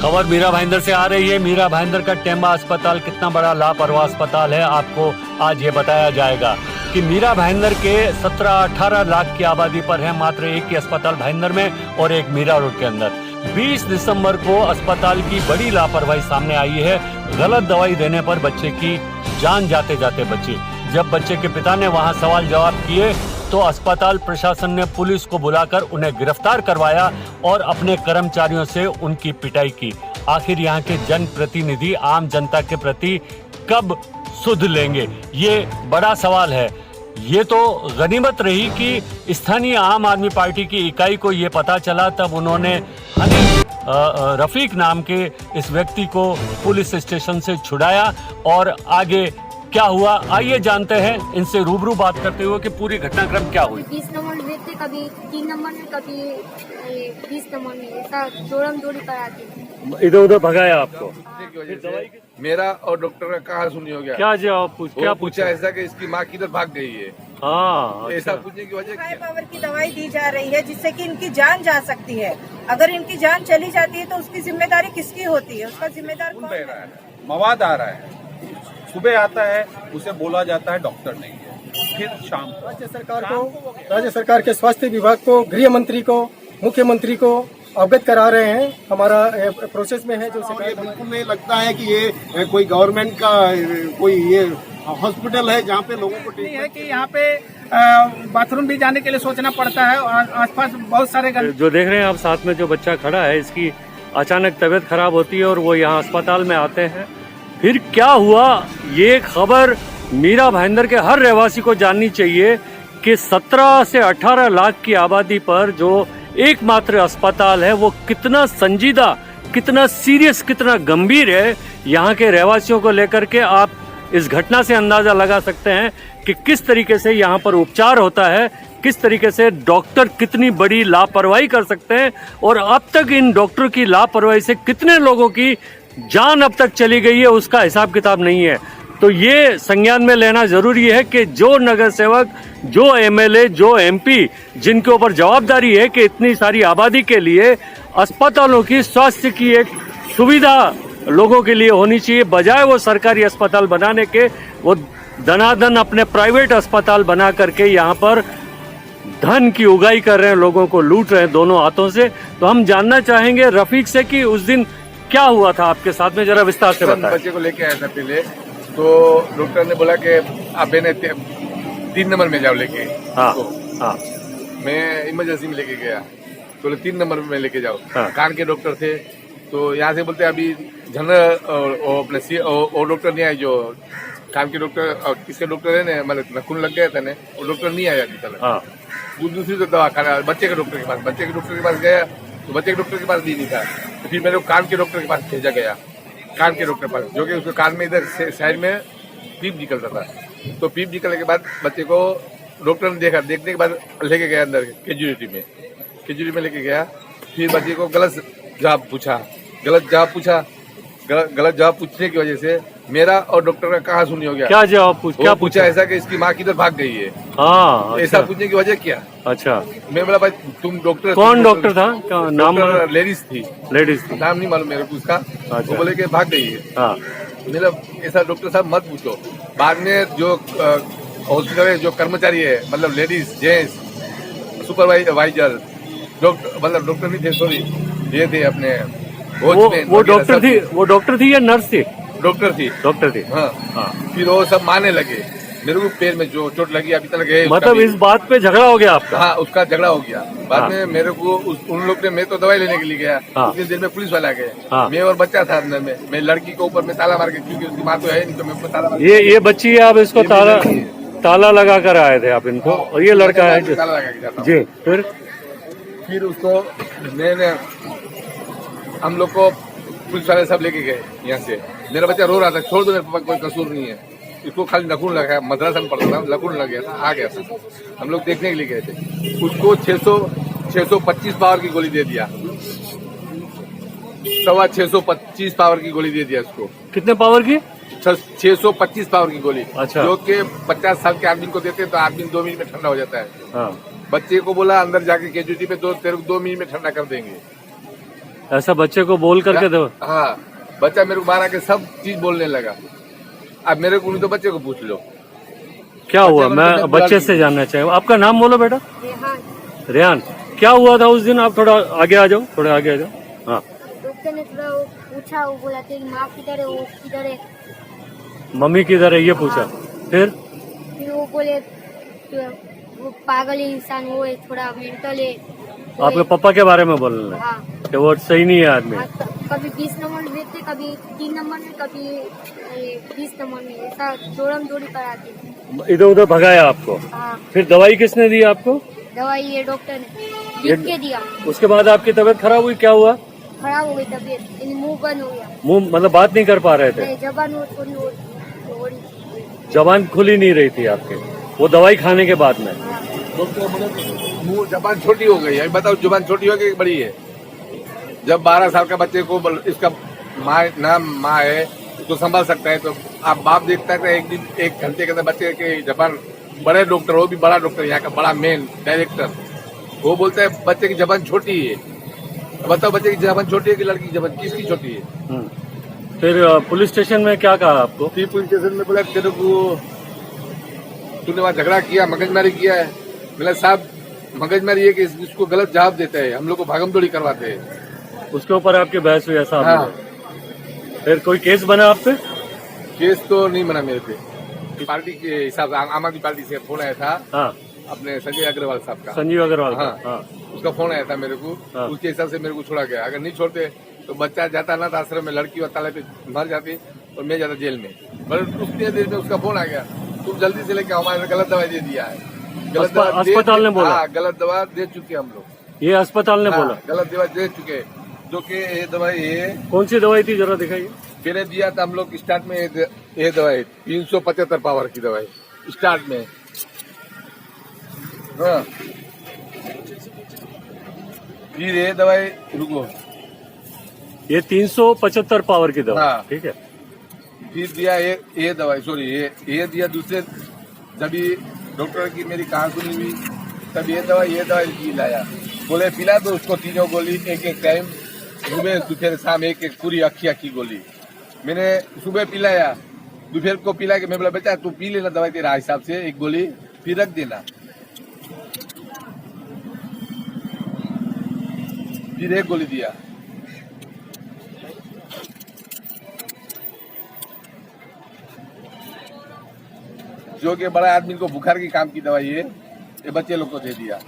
खबर मीरा भाईंदर से आ रही है। मीरा भाईंदर का टेम्बा अस्पताल कितना बड़ा लापरवाह अस्पताल है, आपको आज ये बताया जाएगा कि मीरा भाईंदर के 17-18 लाख की आबादी पर है मात्र एक ही अस्पताल भाईंदर में और एक मीरा रोड के अंदर। 20 दिसंबर को अस्पताल की बड़ी लापरवाही सामने आई है। गलत दवाई देने पर बच्चे की जान जाते जाते बची। जब बच्चे के पिता ने वहां सवाल जवाब किए तो अस्पताल प्रशासन ने पुलिस को बुलाकर उन्हें गिरफ्तार करवाया और अपने कर्मचारियों से उनकी पिटाई की। आखिर यहाँ के जनप्रतिनिधि आम जनता के प्रति कब सुध लेंगे, ये बड़ा सवाल है। ये तो गनीमत रही कि स्थानीय आम आदमी पार्टी की इकाई को ये पता चला, तब उन्होंने रफीक नाम के इस व्यक्ति को पुलिस स्टेशन से छुड़ाया। और आगे क्या हुआ आइए जानते हैं इनसे रूबरू बात करते हुए कि पूरी घटनाक्रम क्या हुई। 20 नंबर में देते, कभी 3 नंबर में, कभी 20 नंबर में, ऐसा जोड़म जोड़ी कराते। इधर उधर भगाया आपको? मेरा और डॉक्टर का कहा सुनी हो गया। क्या जवाब क्या पूछा ऐसा कि इसकी माँ किधर भाग गई है। हाँ, ऐसा पूछने की वजह क्या? पावर की दवाई दी जा रही है जिससे कि इनकी जान जा सकती है। अगर इनकी जान चली जाती है तो उसकी जिम्मेदारी किसकी होती है? उसका जिम्मेदार कौन है? मवाद आ रहा है, सुबह आता है, उसे बोला जाता है डॉक्टर नहीं है, फिर शाम को राज्य सरकार के स्वास्थ्य विभाग को, गृह मंत्री को, मुख्यमंत्री को अवगत करा रहे हैं। हमारा प्रोसेस में है जो ये बिल्कुल नहीं लगता है कि ये कोई गवर्नमेंट का कोई ये हॉस्पिटल है जहाँ पे लोगों को नहीं है कि यहाँ पे बाथरूम भी जाने के लिए सोचना पड़ता है और आसपास बहुत सारे जो देख रहे हैं आप साथ में जो बच्चा खड़ा है, इसकी अचानक तबीयत खराब होती है और वो यहाँ अस्पताल में आते हैं। फिर क्या हुआ, ये खबर मीरा भाईंदर के हर रहवासी को जाननी चाहिए कि 17 से 18 लाख की आबादी पर जो एकमात्र अस्पताल है वो कितना संजीदा, कितना सीरियस, कितना गंभीर है। यहाँ के रहवासियों को लेकर के आप इस घटना से अंदाजा लगा सकते हैं कि किस तरीके से यहाँ पर उपचार होता है, किस तरीके से डॉक्टर कितनी बड़ी लापरवाही कर सकते हैं और अब तक इन डॉक्टर की लापरवाही से कितने लोगों की जान अब तक चली गई है, उसका हिसाब किताब नहीं है। तो ये संज्ञान में लेना जरूरी है कि जो नगर सेवक, जो एमएलए, जो एमपी, जिनके ऊपर जवाबदारी है कि इतनी सारी आबादी के लिए अस्पतालों की, स्वास्थ्य की एक सुविधा लोगों के लिए होनी चाहिए, बजाय वो सरकारी अस्पताल बनाने के वो धनाधन अपने प्राइवेट अस्पताल बना करके यहाँ पर धन की उगाई कर रहे हैं, लोगों को लूट रहे हैं दोनों हाथों से। तो हम जानना चाहेंगे रफीक से कि उस दिन क्या हुआ था आपके साथ में, जरा विस्तार से बताएं। बच्चे को लेके आया था पहले, तो डॉक्टर ने बोला कि आप 3 नंबर में जाओ लेके। हाँ, तो हाँ। मैं इमरजेंसी में लेके गया, तो 3 नंबर में लेके जाओ। हाँ। कान के डॉक्टर थे, तो यहाँ से बोलते अभी जनरल अपने और डॉक्टर नहीं आए, जो कान के डॉक्टर, किसके डॉक्टर है ना, मतलब नखून लग गया था ना, वो डॉक्टर नहीं आया अभी तक। हाँ। दूसरी तो दवा खाना, बच्चे के डॉक्टर के पास, बच्चे के डॉक्टर के पास गया तो बच्चे के डॉक्टर के पास नहीं था, तो फिर मेरे को कान के डॉक्टर के पास भेजा गया। कान के डॉक्टर पास, जो कि उसके कान में इधर साइड में पीप निकलता था, तो पीप निकलने के बाद बच्चे को डॉक्टर ने देखा, देखने के बाद लेके गया अंदर कैजुअलिटी में लेके गया। फिर बच्चे को गलत जवाब पूछा, गलत जवाब पूछने की वजह से मेरा और डॉक्टर का कहा सुनी हो गया। क्या जवाब क्या पूछा ऐसा कि इसकी माँ किधर भाग गई है। हाँ, ऐसा पूछने की वजह क्या? अच्छा, मैं बोला भाई तुम डॉक्टर, कौन डॉक्टर था? नाम? लेडीज थी, नाम नहीं मालूम मेरे को उसका। अच्छा। वो बोले कि भाग गई है। हाँ। मेरा ऐसा डॉक्टर साहब मत पूछो। बाद में जो हॉस्पिटल में जो कर्मचारी है, मतलब लेडीज, जेंट्स, सुपरवाइजर, डॉक्टर, मतलब डॉक्टर नहीं थे, सॉरी, ये थे अपने वो डॉक्टर थी या नर्स थी? डॉक्टर थी। हाँ। फिर वो सब मारने लगे मेरे को, पैर में जो चोट लगी अभी तक है। मतलब इस बात पे झगड़ा हो गया आपका? हाँ, उसका झगड़ा हो गया। बाद में मेरे को उन लोग ने, मैं तो दवाई लेने के लिए गया, उतनी देर में पुलिस वाला गए। मैं और बच्चा था अंदर में, मैं लड़की के ऊपर में ताला मार के, क्योंकि उसकी माँ तो है नहीं, तो मैं ताला मार। ये बच्ची, आप इसको ताला लगा कर आए थे आप इनको, और ये लड़का है ताला लगा के जाता जी। फिर उसको मैंने, हम लोग को पुलिस वाले सब लेके गए यहाँ से। मेरा बच्चा रो रहा था, छोड़ दो मेरे पापा, कोई कसूर नहीं है, इसको खाली नखून लगा, मद्रासा में पढ़ता था, नखून लग गया था, आ गया था। हम लोग देखने के लिए गए थे। उसको 625 पावर की गोली दे दिया, 625 पावर की गोली दे दिया उसको। कितने पावर की? 625 पावर की गोली। अच्छा। जो कि 50 साल के आदमी को देते तो आदमी 2 मिनट में ठंडा हो जाता है। हाँ। बच्चे को बोला अंदर जाके कैजुअलिटी पे, तेरे को 2 मिनट में ठंडा कर देंगे। ऐसा बच्चे को बोल करके दो। हाँ, बच्चा मेरे को बाहर आके सब चीज बोलने लगा। अब मेरे को नहीं तो बच्चे को पूछ लो क्या हुआ, बच्चे को मैं तो बच्चे से जानना चाहिए। आपका नाम बोलो बेटा। रेहान। रेहान, क्या हुआ था उस दिन? आप थोड़ा आगे आ जाओ, थोड़ा आगे आ जाओ। हाँ, डॉक्टर ने थोड़ा वो पूछा, वो बोला तेरी माँ किधर है, वो किधर है। मम्मी किधर है ये पूछा। फिर वो बोले तो वो पागल इंसान, वो है थोड़ा मेंटल है। वो आपके है- पापा के बारे में बोलने लगे हाँ, कि वो सही नहीं है आदमी। हाँ, कभी 20 नंबर में देते, कभी 3 नंबर में, कभी 20 नंबर में, ऐसा जोड़म जोड़ी कराते। इधर उधर भगाया आपको। हाँ, फिर दवाई किसने दी आपको? दवाई ये डॉक्टर ने ये- लिख के दिया। उसके बाद आपकी तबीयत खराब हुई, क्या हुआ? खराब हो गई तबीयत, यानी मुंह बंद हो गया। मुंह मतलब बात नहीं कर पा रहे थे, नहीं, जबान वो थोड़ी थोड़ी। जबान खुली नहीं रही थी आपके, वो दवाई खाने के बाद में। हाँ, डॉक्टर बोले मुंह जबान छोटी हो गई है। अभी बताओ जबान छोटी हो गई कि बड़ी है? जब 12 साल का बच्चे को इसका माँ है तो संभाल सकता है, तो आप बाप देखता है एक घंटे के अंदर बच्चे के जबान, बड़े डॉक्टर, वो भी बड़ा डॉक्टर, यहाँ का बड़ा मेन डायरेक्टर, वो बोलता है बच्चे की जबान छोटी है। बताओ बच्चे की जबान छोटी है कि लड़की की जबान किसकी छोटी है? फिर पुलिस स्टेशन में क्या कहा आपको? फिर पुलिस स्टेशन में बोला तेरे को, तूने वहाँ झगड़ा किया, मगजमारी किया है। बोला साहब मगजमारी है कि इसको गलत जवाब देते हैं, हम लोग को भागमदौड़ी करवाते हैं। उसके ऊपर आपकी बहस हुई ऐसा? हाँ, फिर कोई केस बना आप पे? केस तो नहीं बना मेरे पे। पार्टी के हिसाब से आम आदमी पार्टी से फोन आया था हाँ, अपने संजय अग्रवाल साहब का। संजीव अग्रवाल का। हाँ, हाँ, उसका फोन आया था मेरे को। हाँ। उसके हिसाब से मेरे को छोड़ा गया। अगर नहीं छोड़ते तो बच्चा जाता ना था आश्रम में, लड़की और ताले पे मर जाती और मैं जाता जेल में। पर उतनी देर में उसका फोन आ गया, तुम जल्दी से लेके हमारे गलत दवाई दे दिया है। गलत दवा अस्पताल ने बोला? हाँ, गलत दवा दे चुके हम लोग। ये अस्पताल ने हाँ, बोला? गलत दवा दे चुके, जो कि ये दवाई है। कौन सी दवाई थी जरा दिखाइए। मैंने दिया था हम लोग स्टार्ट में ये दवाई 375 पावर की दवाई स्टार्ट में। हाँ, फिर ये दवाई रुको, ये 375 पावर की दवा। हाँ। ठीक है। फिर दिया ये दवाई, सॉरी ये दिया दूसरे। जब ये डॉक्टर की मेरी कहाँ सुनी हुई तब ये दवाई पिलाया। बोले पिला दो उसको तीनों गोली एक टाइम, सुबह दोपहर शाम एक पूरी अक्खी गोली। मैंने सुबह पिलाया, दोपहर को पिला के मैं बोला बेटा तू पी लेना दवाई तेरा हिसाब से एक गोली, फिर रख देना। फिर एक गोली दिया। जो कि बड़ा आदमी को बुखार की काम की दवाई है, ये बच्चे लोग को दे दिया।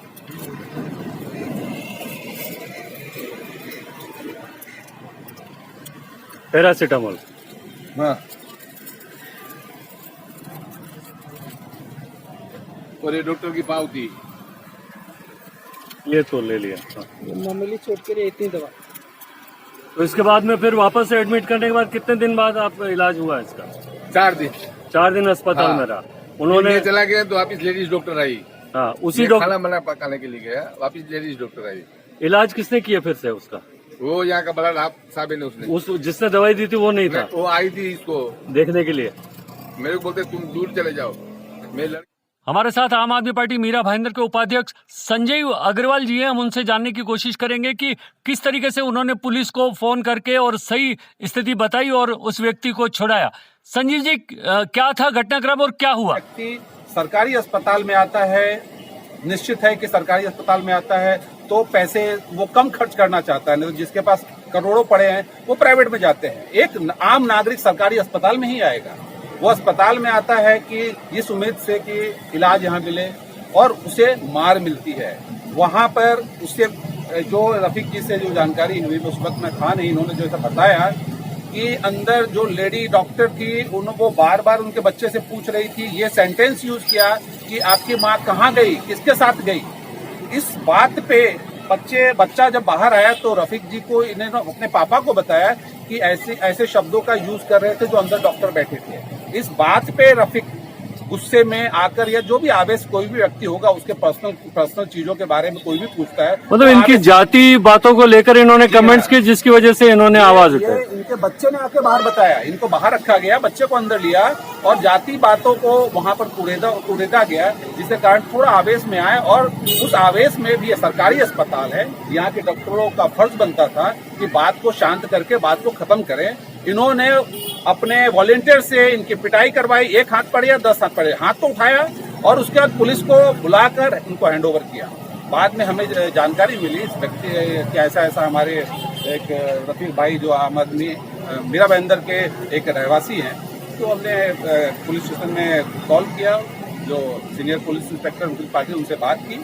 पैरासीटामोल। हाँ, और ये डॉक्टर की पावती। ये तो ले लिया। हाँ। मामूली चोट के लिए इतनी दवा। तो इसके बाद में फिर वापस से एडमिट करने के बाद कितने दिन बाद आपका इलाज हुआ इसका? 4 दिन 4 दिन अस्पताल हाँ। में रहा। उन्होंने मैं चला गया तो वापिस लेडीज डॉक्टर आई। हाँ, उसी मैं डॉक्टर खाना बना पकाने के लिए गया, वापिस लेडीज डॉक्टर आई। इलाज किसने किया फिर से उसका? वो यहाँ का बड़ा साहब ने उसने, उस जिसने दवाई दी थी वो नहीं था वो आई थी इसको देखने के लिए? मेरे को बोलते तुम दूर चले जाओ। मैं हमारे साथ आम आदमी पार्टी मीरा भाईंदर के उपाध्यक्ष संजय अग्रवाल जी हैं। हम उनसे जानने की कोशिश करेंगे कि किस तरीके से उन्होंने पुलिस को फोन करके और सही स्थिति बताई और उस व्यक्ति को छुड़ाया। संजीव जी, क्या था घटनाक्रम और क्या हुआ? व्यक्ति सरकारी अस्पताल में आता है, निश्चित है कि सरकारी अस्पताल में आता है तो पैसे वो कम खर्च करना चाहता है, नहीं तो जिसके पास करोड़ों पड़े हैं वो प्राइवेट में जाते हैं। एक आम नागरिक सरकारी अस्पताल में ही आएगा। वो अस्पताल में आता है कि इस उम्मीद से कि इलाज यहाँ मिले और उसे मार मिलती है। वहाँ पर उससे जो रफीक जी से जो जानकारी हुई, उस वक्त मैं था नहीं, इन्होंने जो ऐसा बताया कि अंदर जो लेडी डॉक्टर थी वो बार बार उनके बच्चे से पूछ रही थी, ये सेंटेंस यूज किया कि आपकी माँ कहाँ गई, किसके साथ गई। इस बात पे बच्चा जब बाहर आया तो रफीक जी को इन्होंने अपने पापा को बताया कि ऐसे शब्दों का यूज कर रहे थे जो अंदर डॉक्टर बैठे थे। इस बात पे रफीक गुस्से में आकर या जो भी आवेश कोई भी व्यक्ति होगा उसके पर्सनल चीजों के बारे में कोई भी पूछता है, मतलब इनकी जाति बातों को लेकर इन्होंने कमेंट्स किए, जिसकी वजह से इन्होंने आवाज उठाई। इनके बच्चे ने आके बाहर बताया, इनको बाहर रखा गया, बच्चे को अंदर लिया और जाति बातों को वहां पर कुरेदा गया, जिसके कारण थोड़ा आवेश में आए। और उस आवेश में भी, ये सरकारी अस्पताल है, यहाँ के डॉक्टरों का फर्ज बनता था कि बात को शांत करके बात को खत्म करें। इन्होंने अपने वॉलेंटियर से इनकी पिटाई करवाई, 1 हाथ पड़े या 10 हाथ पड़े, हाथ तो उठाया और उसके बाद पुलिस को बुलाकर इनको हैंडओवर किया। बाद में हमें जानकारी मिली इस व्यक्ति कि ऐसा हमारे एक रफीक भाई जो आम आदमी मीरा भाईंदर के एक रहवासी हैं, तो हमने पुलिस स्टेशन में कॉल किया, जो सीनियर पुलिस इंस्पेक्टर पार्टी उनसे बात की।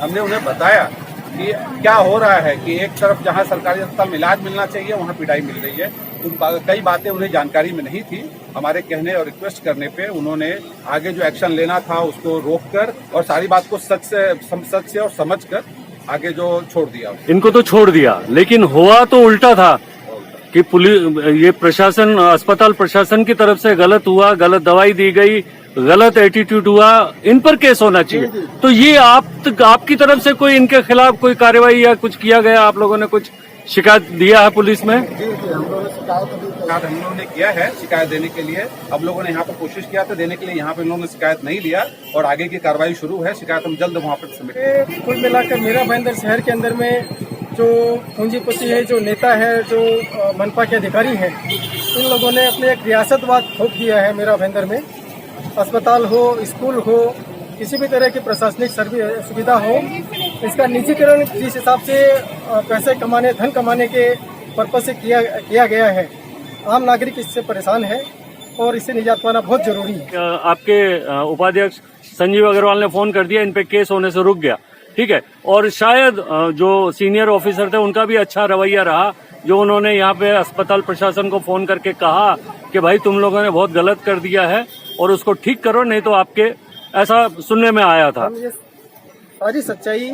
हमने उन्हें बताया कि क्या हो रहा है कि एक तरफ जहां सरकारी अस्पताल में इलाज मिलना चाहिए वहां पिटाई मिल रही है। तो कई बातें उन्हें जानकारी में नहीं थी। हमारे कहने और रिक्वेस्ट करने पे उन्होंने आगे जो एक्शन लेना था उसको रोककर और सारी बात को सच से और समझकर आगे जो छोड़ दिया। इनको तो छोड़ दिया, लेकिन हुआ तो उल्टा था कि पुलिस, ये प्रशासन, अस्पताल प्रशासन की तरफ से गलत हुआ, गलत दवाई दी गई, गलत एटीट्यूड हुआ, इन पर केस होना चाहिए। तो ये आपकी तरफ से कोई इनके खिलाफ कोई कार्रवाई या कुछ किया गया? आप लोगों ने कुछ शिकायत दिया है पुलिस में? हम लोगों ने किया है शिकायत देने के लिए। अब लोगों ने यहाँ पर कोशिश किया था देने के लिए, यहाँ पे इन्होंने शिकायत नहीं दिया और आगे की कार्रवाई शुरू है। शिकायत हम जल्द वहाँ पर सबमिट। कुल मिलाकर मीरा भाईंदर शहर के अंदर में जो पूंजीपति है, जो नेता है, जो मनपा के अधिकारी हैं, इन लोगों ने अपने एक रियासतवाद थोप दिया है मीरा भाईंदर में। अस्पताल हो, स्कूल हो, किसी भी तरह की प्रशासनिक सुविधा हो, इसका निजीकरण जिस हिसाब से पैसे कमाने, धन कमाने के पर्पज से किया गया है, आम नागरिक इससे परेशान है और इससे निजात पाना बहुत जरूरी है। आपके उपाध्यक्ष संजीव अग्रवाल ने फोन कर दिया, इन पे केस होने से रुक गया, ठीक है। और शायद जो सीनियर ऑफिसर थे उनका भी अच्छा रवैया रहा, जो उन्होंने यहाँ पे अस्पताल प्रशासन को फोन करके कहा कि भाई तुम लोगों ने बहुत गलत कर दिया है और उसको ठीक करो, नहीं तो आपके, ऐसा सुनने में आया था। हम ये सारी सच्चाई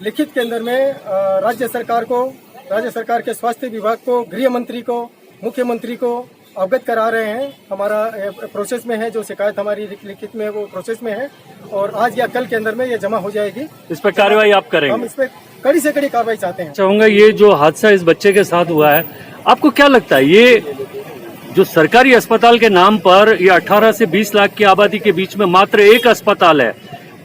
लिखित के अंदर में राज्य सरकार के स्वास्थ्य विभाग को, गृह मंत्री को, मुख्यमंत्री को अवगत करा रहे हैं। हमारा प्रोसेस में है, जो शिकायत हमारी लिखित में वो प्रोसेस में है और आज या कल के अंदर में ये जमा हो जाएगी। इस पर कार्रवाई आप करेंगे? हम इस पर कड़ी से कड़ी कार्रवाई चाहते हैं। चाहूंगा, ये जो हादसा इस बच्चे के साथ हुआ है, आपको क्या लगता है, ये जो सरकारी अस्पताल के नाम पर ये 18 से 20 लाख की आबादी के बीच में मात्र एक अस्पताल है,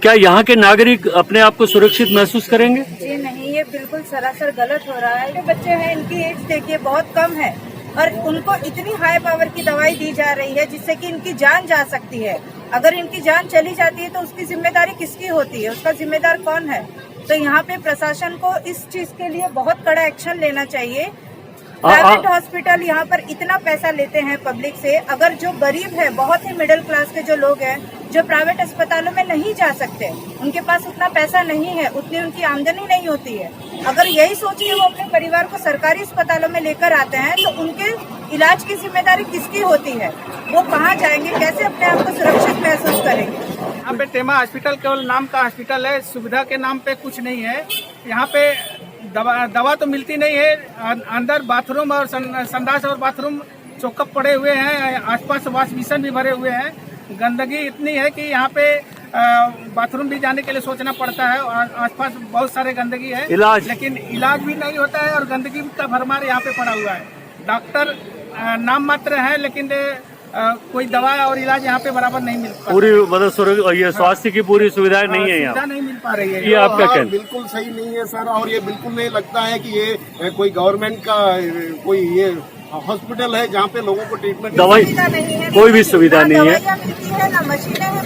क्या यहाँ के नागरिक अपने आप को सुरक्षित महसूस करेंगे? जी नहीं, ये बिल्कुल सरासर गलत हो रहा है। जो बच्चे हैं, इनकी एज देखिए बहुत कम है और उनको इतनी हाई पावर की दवाई दी जा रही है जिससे कि इनकी जान जा सकती है। अगर इनकी जान चली जाती है तो उसकी जिम्मेदारी किसकी होती है, उसका जिम्मेदार कौन है? तो यहाँ पे प्रशासन को इस चीज के लिए बहुत कड़ा एक्शन लेना चाहिए। प्राइवेट हॉस्पिटल यहाँ पर इतना पैसा लेते हैं पब्लिक से, अगर जो गरीब है, बहुत ही मिडिल क्लास के जो लोग हैं, जो प्राइवेट अस्पतालों में नहीं जा सकते, उनके पास उतना पैसा नहीं है, उतनी उनकी आमदनी नहीं होती है, अगर यही सोचिए वो अपने परिवार को सरकारी अस्पतालों में लेकर आते हैं तो उनके इलाज की जिम्मेदारी किसकी होती है? वो कहाँ जाएंगे, कैसे अपने आप को सुरक्षित महसूस करेंगे? यहाँ पे टेमा हॉस्पिटल केवल नाम का हॉस्पिटल है, सुविधा के नाम पे कुछ नहीं है। यहाँ पे दवा तो मिलती नहीं है, अंदर बाथरूम और संडास और बाथरूम चौकअप पड़े हुए हैं, आसपास वॉश बेसिन भी भरे हुए हैं। गंदगी इतनी है कि यहाँ पे बाथरूम भी जाने के लिए सोचना पड़ता है और आसपास बहुत सारे गंदगी है, लेकिन इलाज भी नहीं होता है और गंदगी का भरमार यहाँ पे पड़ा हुआ है। डॉक्टर नाम मात्र है, लेकिन कोई दवा और इलाज यहाँ पे बराबर नहीं मिल पा, पूरी मतलब ये स्वास्थ्य की पूरी सुविधाएं नहीं है, यहाँ नहीं मिल पा रही है। ये आपका कहना? बिल्कुल सही नहीं है सर, और ये बिल्कुल नहीं लगता है कि ये कोई गवर्नमेंट का कोई ये हॉस्पिटल है जहाँ पे लोगों को ट्रीटमेंट दवाई कोई भी सुविधा नहीं है, ना मशीनें हैं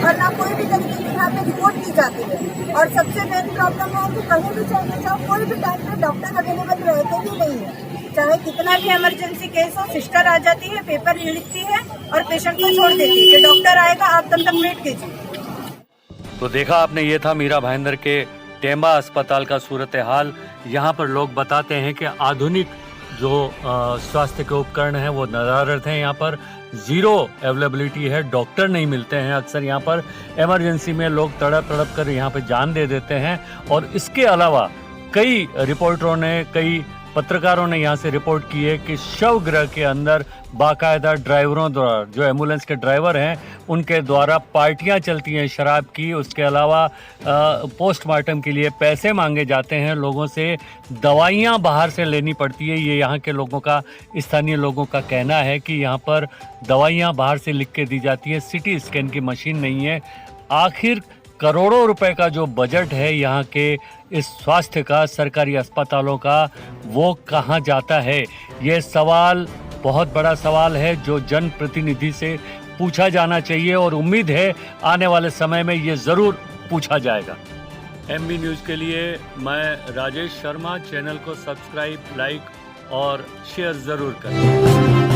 और ना कोई भी तरीके की यहाँ पे रिपोर्ट की जाती है। और सबसे मेन प्रॉब्लम है कि कहीं भी चाहिए जाओ, कोई भी टाइम पे डॉक्टर अवेलेबल रहते ही नहीं है। चाहे कितना भी इमरजेंसी केस हो, सिस्टर आ जाती है, पेपर लिखती है और पेशेंट को छोड़ देती है कि डॉक्टर आएगा, आप तब तक वेट कीजिए। तो देखा आपने, ये था मीरा भाईंदर के टेमा अस्पताल का सूरत हाल। यहाँ पर लोग बताते हैं कि आधुनिक जो स्वास्थ्य के उपकरण हैं वो नदारत हैं, यहाँ पर जीरो अवेलेबिलिटी है, डॉक्टर नहीं मिलते हैं, अक्सर यहाँ पर इमरजेंसी में लोग तड़प कर यहाँ पे जान दे देते हैं। और इसके अलावा कई रिपोर्टरों ने, कई पत्रकारों ने यहाँ से रिपोर्ट की है कि शव गृह के अंदर बाकायदा ड्राइवरों द्वारा, जो एम्बुलेंस के ड्राइवर हैं उनके द्वारा पार्टियां चलती हैं शराब की। उसके अलावा पोस्टमार्टम के लिए पैसे मांगे जाते हैं लोगों से, दवाइयां बाहर से लेनी पड़ती है। ये यहाँ के लोगों का, स्थानीय लोगों का कहना है कि यहाँ पर दवाइयां बाहर से लिख के दी जाती हैं, सिटी स्कैन की मशीन नहीं है। आखिर करोड़ों रुपए का जो बजट है यहाँ के इस स्वास्थ्य का, सरकारी अस्पतालों का, वो कहाँ जाता है? ये सवाल बहुत बड़ा सवाल है जो जनप्रतिनिधि से पूछा जाना चाहिए और उम्मीद है आने वाले समय में ये ज़रूर पूछा जाएगा। MB न्यूज़ के लिए मैं राजेश शर्मा। चैनल को सब्सक्राइब, लाइक और शेयर ज़रूर करें।